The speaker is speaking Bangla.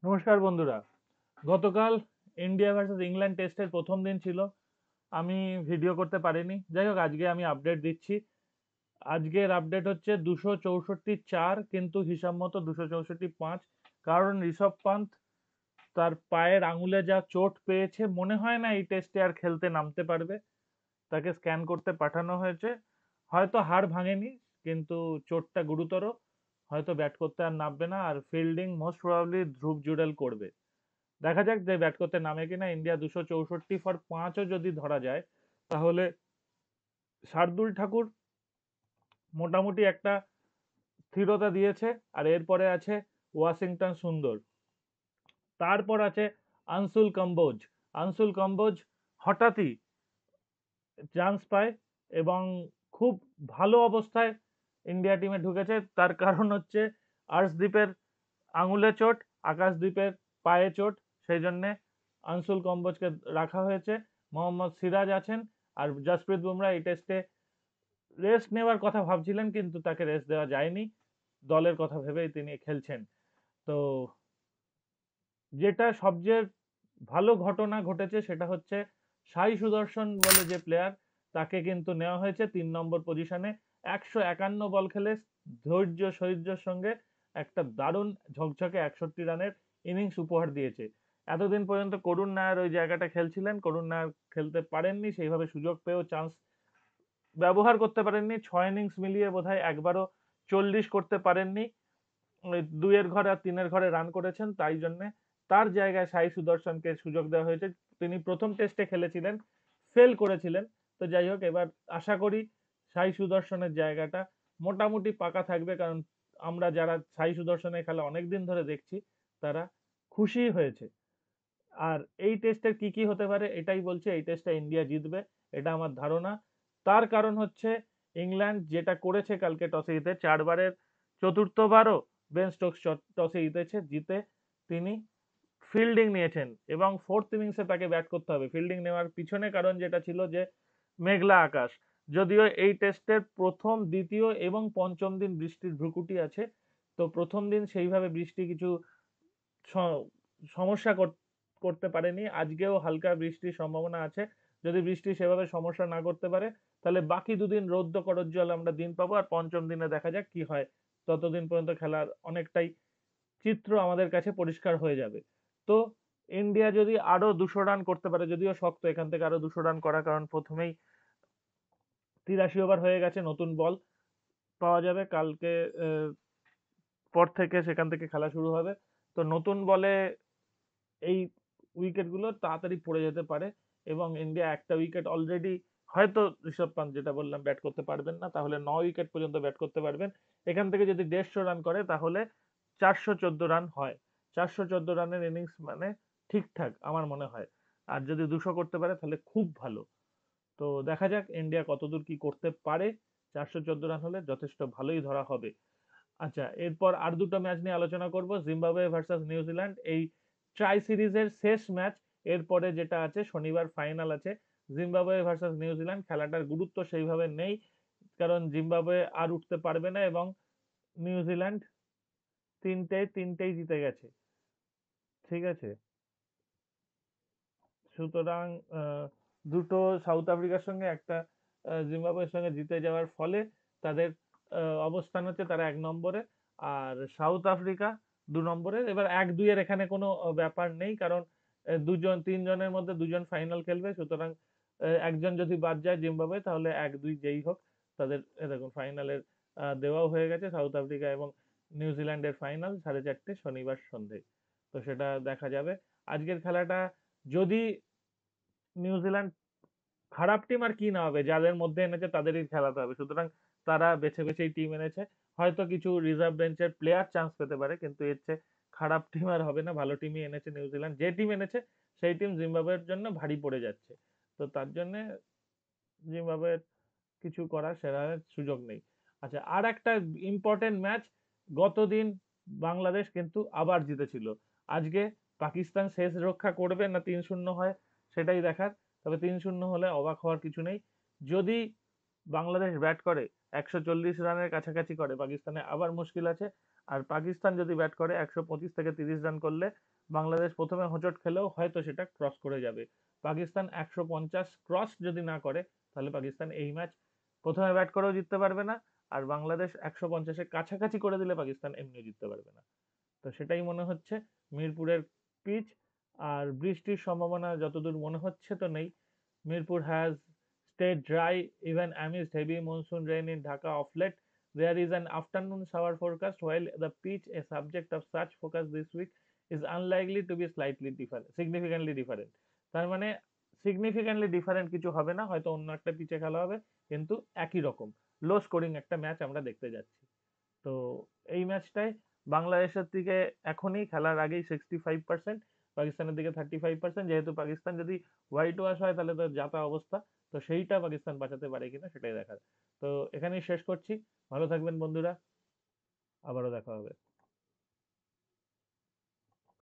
নমস্কার বন্ধুরা। গতকাল ইন্ডিয়া ভার্সেস ইংল্যান্ড টেস্টের প্রথম দিন ছিল। আমি ভিডিও করতে পারিনি। যাই হোক, আজকে আমি আপডেট দিচ্ছি। আজকের আপডেট হচ্ছে 264 কিন্তু হিসাব মতো 264 কারণ ঋষভ পান্ত তার পায়ের আঙুলে যা চোট পেয়েছে, মনে হয় না এই টেস্টে আর খেলতে নামতে পারবে। তাকে স্ক্যান করতে পাঠানো হয়েছে। হয়তো হাড় ভাঙেনি, কিন্তু চোটটা গুরুতর। হয়তো ব্যাট করতে আর নামবে না, আর ফিল্ডিং মোস্ট প্রবাবলি ধ্রুব জুডেল করবে। দেখা যাক যে ব্যাট করতে নামে কিনা। ইন্ডিয়া 264 ফর 5ও যদি ধরা যায়, তাহলে শার্দুল ঠাকুর মোটামুটি একটা স্থিরতা দিয়েছে। আর এরপরে আছে ওয়াশিংটন সুন্দর, তারপর আছে আনসুল কম্বোজ। আনসুল কম্বোজ হঠাৎই চান্স পায় এবং খুব ভালো অবস্থায় ইন্ডিয়া টিমে ঢুকেছে। তার কারণ হচ্ছে আর্শদীপের আঙুলে চোট, আকাশদীপের পায়ে চোট, সেই জন্যে আনসুল কম্বোজকে রাখা হয়েছে। মোহাম্মদ সিরাজ আছেন, আর জসপ্রীত বুমরা এই টেস্টে রেস্ট নেওয়ার কথা ভাবছিলেন, কিন্তু তাকে রেস্ট দেওয়া যায়নি। দলের কথা ভেবেই তিনি খেলছেন। তো যেটা সবচেয়ে ভালো ঘটনা ঘটেছে সেটা হচ্ছে সাই সুদর্শন বলে যে প্লেয়ার, তাকে কিন্তু নেওয়া হয়েছে 3 নম্বর পজিশনে। 151 বল খেলে ধৈর্য সহির্যের সঙ্গে একটা দারুণ ঝকঝকে 61 রানের ইনিংস উপহার দিয়েছে। এতদিন পর্যন্ত করুণ নায়ার ওই জায়গাটা খেলছিলেন, করুণ নায়ার খেলতে পারেননি, সেইভাবে সুযোগ পেয়েও চান্স ব্যবহার করতে পারেননি। 6 ইনিংস মিলিয়ে বোধহয় একবারও 40 করতে পারেননি। ওই 2-এর ঘরে আর 3-এর ঘরে রান করেছেন, তাই জন্যে তার জায়গায় সাই সুদর্শনকে সুযোগ দেওয়া হয়েছে। তিনি প্রথম টেস্টে খেলেছিলেন, ফেল করেছিলেন। তো যাই হোক, এবার আশা করি সাই সুদর্শনের জায়গাটা মোটামুটি পাকা থাকবে, কারণ আমরা যারা সাই সুদর্শনের খেলা অনেক দিন ধরে দেখছি, তারা খুশি হয়েছে। আর এই টেস্টের কি কি হতে পারে এটাই বলছে, এই টেস্টটা ইন্ডিয়া জিতবে, এটা আমার ধারণা। তার কারণ হচ্ছে ইংল্যান্ড যেটা করেছে কালকে টসে জিতে, 4বারের চতুর্থবারও বেন স্টোকস টসে জিতেছে, জিতে তিনি ফিল্ডিং নিয়েছেন এবং ফোর্থ ইনিংসে তাকে ব্যাট করতে হবে। ফিল্ডিং নেওয়ার পিছনে কারণ যেটা ছিল যে মেঘলা আকাশ। যদিও এই টেস্টের প্রথম, দ্বিতীয় এবং পঞ্চম দিন বৃষ্টির ভ্রুকুটি আছে। তো প্রথম দিন সেইভাবে বৃষ্টি কিছু সমস্যা করতে পারেনি। আজকেও হালকা বৃষ্টির সম্ভাবনা আছে। যদি বৃষ্টি সেভাবে সমস্যা না করতে পারে, তাহলে বাকি দুদিন রৌদ্র করজ্জ্বল আমরা দিন পাবো, আর পঞ্চম দিনে দেখা যাক কি হয়। ততদিন পর্যন্ত খেলার অনেকটাই চিত্র আমাদের কাছে পরিষ্কার হয়ে যাবে। তো ইন্ডিয়া যদি আরো 200 রান করতে পারে, যদিও শক্ত এখান থেকে আরো 200 রান করা, কারণ প্রথমেই 83 ওভার হয়ে গেছে, নতুন বল পাওয়া যাবে কালকে পর থেকে, সেখান থেকে খেলা শুরু হবে। তো নতুন বলে এই উইকেটগুলো তাড়াতাড়ি পড়ে যেতে পারে এবং ইন্ডিয়া একটা উইকেট অলরেডি, হয়তো ঋষভ পান্ত যেটা বললাম ব্যাট করতে পারবেন না, তাহলে 9 উইকেট পর্যন্ত ব্যাট করতে পারবেন। এখান থেকে যদি 150 রান করে, তাহলে 414 রান হয়। 414 রানের ইনিংস মানে ঠিকঠাক আমার মনে হয়। আর যদি 200 করতে পারে তাহলে খুব ভালো। তো দেখা যাক ইন্ডিয়া কতদূর কি করতে পারে। 414 রান হলে যথেষ্ট ভালোই ধরা হবে। আচ্ছা, এরপর আর দুটো ম্যাচ নিয়ে আলোচনা করব। জিম্বাবুয়ে ভার্সাস নিউজিল্যান্ড, এই ট্রাই সিরিজের শেষ ম্যাচ। এরপরে যেটা আছে শনিবার ফাইনাল আছে জিম্বাবুয়ে ভার্সাস নিউজিল্যান্ড। খেলাটার গুরুত্ব সেইভাবে নেই, কারণ জিম্বাবুয়ে আর উঠতে পারবে না এবং নিউজিল্যান্ড তিনটেই জিতে গেছে। ঠিক আছে, সুতরাং দুটো সাউথ আফ্রিকার সঙ্গে একটা জিম্বাবুয়ের সঙ্গে জিতে যাওয়ার ফলে তাদের অবস্থান হচ্ছে তারা 1 নম্বরে, আর সাউথ আফ্রিকা 2 নম্বরে। এবার 1-2-এর এখানে কোনো ব্যাপার নেই, কারণ দুজন তিনজনের মধ্যে দুজন ফাইনাল খেলবে। সুতরাং একজন যদি বাদ যায় জিম্বাবুয়ে, তাহলে 1-2 যেই হোক তাদের দেখুন ফাইনালের দেওয়াও হয়ে গেছে। সাউথ আফ্রিকা এবং নিউজিল্যান্ডের ফাইনাল 4:30 শনিবার সন্ধে। তো সেটা দেখা যাবে। আজকের খেলাটা যদি নিউজিল্যান্ড খারাপ টিম আর কি না হবে, যাদের মধ্যে এনেছে তাদেরই খেলাতে হবে। সুতরাং তারা বেছে বেছেই টিম এনেছে। হয়তো কিছু রিজার্ভ বেঞ্চের প্লেয়ার চান্স পেতে পারে, কিন্তু এর চেয়ে খারাপ টিম আর হবে না। ভালো টিমই এনেছে নিউজিল্যান্ড। যে টিম এনেছে সেই টিম জিম্বাবুয়ের জন্য ভারী পড়ে যাচ্ছে। তো তার জন্য জিম্বাবুয়ের কিছু করার সেরার সুযোগ নেই। আচ্ছা, আর একটা ইম্পর্টেন্ট ম্যাচ। গতদিন বাংলাদেশ কিন্তু আবার জিতেছিল। আজকে পাকিস্তান শেষ রক্ষা করবে না 3-0 হয়, সেটাই দেখার। তবে 3-0 হলে অবাক হওয়ার কিছু নেই। যদি বাংলাদেশ ব্যাট করে 140 রানের কাছাকাছি করে, পাকিস্তানে আবার মুশকিল আছে। আর পাকিস্তান যদি ব্যাট করে 125 থেকে 30 রান করলে বাংলাদেশ প্রথমে হোঁচট খেলেও হয়তো সেটা ক্রস করে যাবে। পাকিস্তান 150 ক্রস যদি না করে তাহলে পাকিস্তান এই ম্যাচ প্রথমে ব্যাট করেও জিততে পারবে না, আর বাংলাদেশ 150-এর কাছাকাছি করে দিলে পাকিস্তান এমনিও জিততে পারবে না। তো সেটাই মনে হচ্ছে মিরপুরের পিচ। আর বৃষ্টির সম্ভাবনা যতদূর মনে হচ্ছে তো নেই। Mirpur has stayed dry even amidst heavy monsoon rain in Dhaka of late. There is an afternoon shower forecast. While the pitch, a subject of such focus this week, is unlikely to be slightly different, significantly different. তার মানে significantly different কিছু হবে না, হয়তো অন্য একটা পিচে খেলা হবে, কিন্তু একই রকম লো স্কোরিং একটা ম্যাচ আমরা দেখতে যাচ্ছি। তো এই ম্যাচটায় বাংলাদেশের দিকে এখনই খেলার আগেই 65%, পাকিস্তানের দিকে 35%। যেহেতু পাকিস্তান যদি হোয়াইট ওয়াশ হয় তাহলে তো যাতা অবস্থা। তো সেইটা পাকিস্তান বাঁচাতে পারে কিনা সেটাই দেখার। তো এখানেই শেষ করছি। ভালো থাকবেন বন্ধুরা, আবারও দেখা হবে।